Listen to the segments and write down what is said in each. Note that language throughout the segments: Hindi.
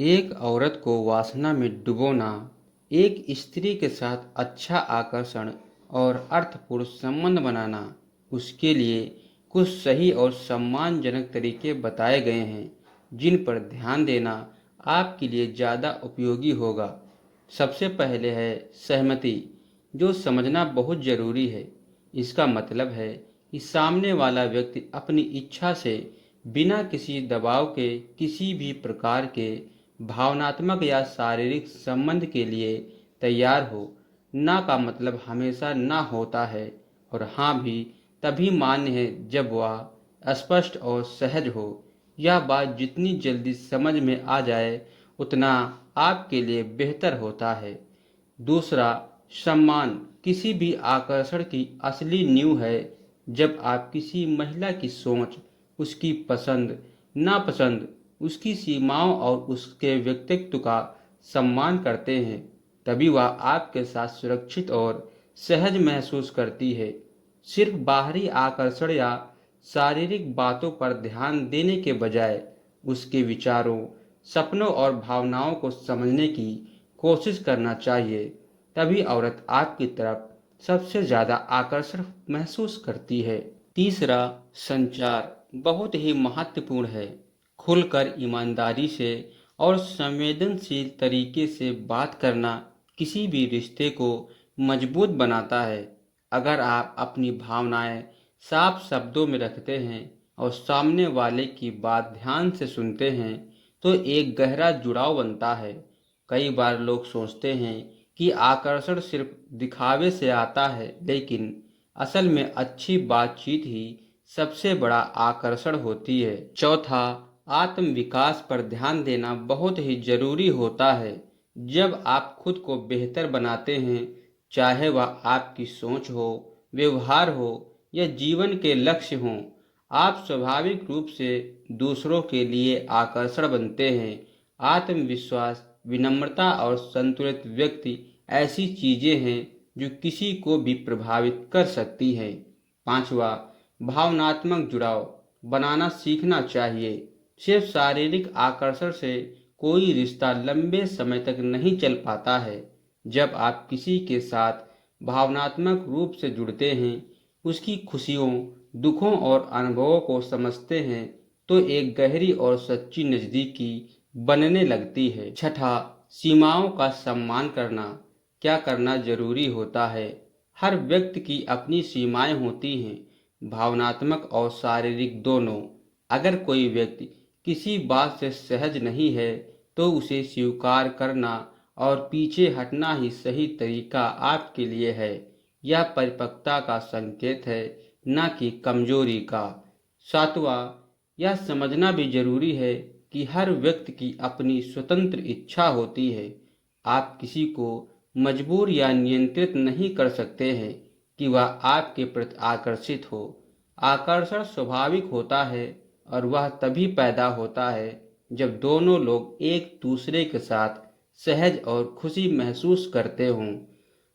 एक औरत को वासना में डुबोना, एक स्त्री के साथ अच्छा आकर्षण और अर्थपूर्ण संबंध बनाना, उसके लिए कुछ सही और सम्मानजनक तरीके बताए गए हैं जिन पर ध्यान देना आपके लिए ज़्यादा उपयोगी होगा। सबसे पहले है सहमति, जो समझना बहुत ज़रूरी है। इसका मतलब है कि सामने वाला व्यक्ति अपनी इच्छा से बिना किसी दबाव के किसी भी प्रकार के भावनात्मक या शारीरिक संबंध के लिए तैयार हो। ना का मतलब हमेशा ना होता है और हाँ भी तभी मान्य है जब वह स्पष्ट और सहज हो। यह बात जितनी जल्दी समझ में आ जाए उतना आपके लिए बेहतर होता है। दूसरा, सम्मान किसी भी आकर्षण की असली नींव है। जब आप किसी महिला की सोच, उसकी पसंद नापसंद, उसकी सीमाओं और उसके व्यक्तित्व का सम्मान करते हैं, तभी वह आपके साथ सुरक्षित और सहज महसूस करती है। सिर्फ बाहरी आकर्षण या शारीरिक बातों पर ध्यान देने के बजाय उसके विचारों, सपनों और भावनाओं को समझने की कोशिश करना चाहिए। तभी औरत आपकी तरफ सबसे ज्यादा आकर्षण महसूस करती है। तीसरा, संचार बहुत ही महत्वपूर्ण है। खुलकर ईमानदारी से और संवेदनशील तरीके से बात करना किसी भी रिश्ते को मजबूत बनाता है। अगर आप अपनी भावनाएं साफ शब्दों में रखते हैं और सामने वाले की बात ध्यान से सुनते हैं, तो एक गहरा जुड़ाव बनता है। कई बार लोग सोचते हैं कि आकर्षण सिर्फ दिखावे से आता है, लेकिन असल में अच्छी बातचीत ही सबसे बड़ा आकर्षण होती है। चौथा, आत्म विकास पर ध्यान देना बहुत ही जरूरी होता है। जब आप खुद को बेहतर बनाते हैं, चाहे वह आपकी सोच हो, व्यवहार हो या जीवन के लक्ष्य हों, आप स्वाभाविक रूप से दूसरों के लिए आकर्षण बनते हैं। आत्मविश्वास, विनम्रता और संतुलित व्यक्ति ऐसी चीजें हैं जो किसी को भी प्रभावित कर सकती हैं। पांचवा, भावनात्मक जुड़ाव बनाना सीखना चाहिए। सिर्फ शारीरिक आकर्षण से कोई रिश्ता लंबे समय तक नहीं चल पाता है। जब आप किसी के साथ भावनात्मक रूप से जुड़ते हैं, उसकी खुशियों, दुखों और अनुभवों को समझते हैं, तो एक गहरी और सच्ची नजदीकी बनने लगती है। छठा, सीमाओं का सम्मान करना। क्या करना जरूरी होता है? हर व्यक्ति की अपनी सीमाएं होती हैं, भावनात्मक और शारीरिक दोनों। अगर कोई व्यक्ति किसी बात से सहज नहीं है, तो उसे स्वीकार करना और पीछे हटना ही सही तरीका आपके लिए है। यह परिपक्वता का संकेत है, न कि कमजोरी का। सातवां, यह समझना भी जरूरी है कि हर व्यक्ति की अपनी स्वतंत्र इच्छा होती है। आप किसी को मजबूर या नियंत्रित नहीं कर सकते हैं कि वह आपके प्रति आकर्षित हो। आकर्षण स्वाभाविक होता है और वह तभी पैदा होता है जब दोनों लोग एक दूसरे के साथ सहज और खुशी महसूस करते हों।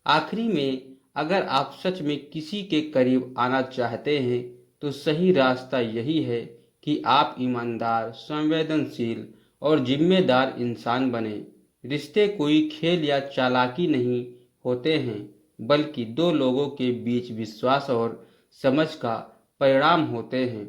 आखिरी में, अगर आप सच में किसी के करीब आना चाहते हैं, तो सही रास्ता यही है कि आप ईमानदार, संवेदनशील और जिम्मेदार इंसान बने। रिश्ते कोई खेल या चालाकी नहीं होते हैं, बल्कि दो लोगों के बीच विश्वास और समझ का परिणाम होते हैं।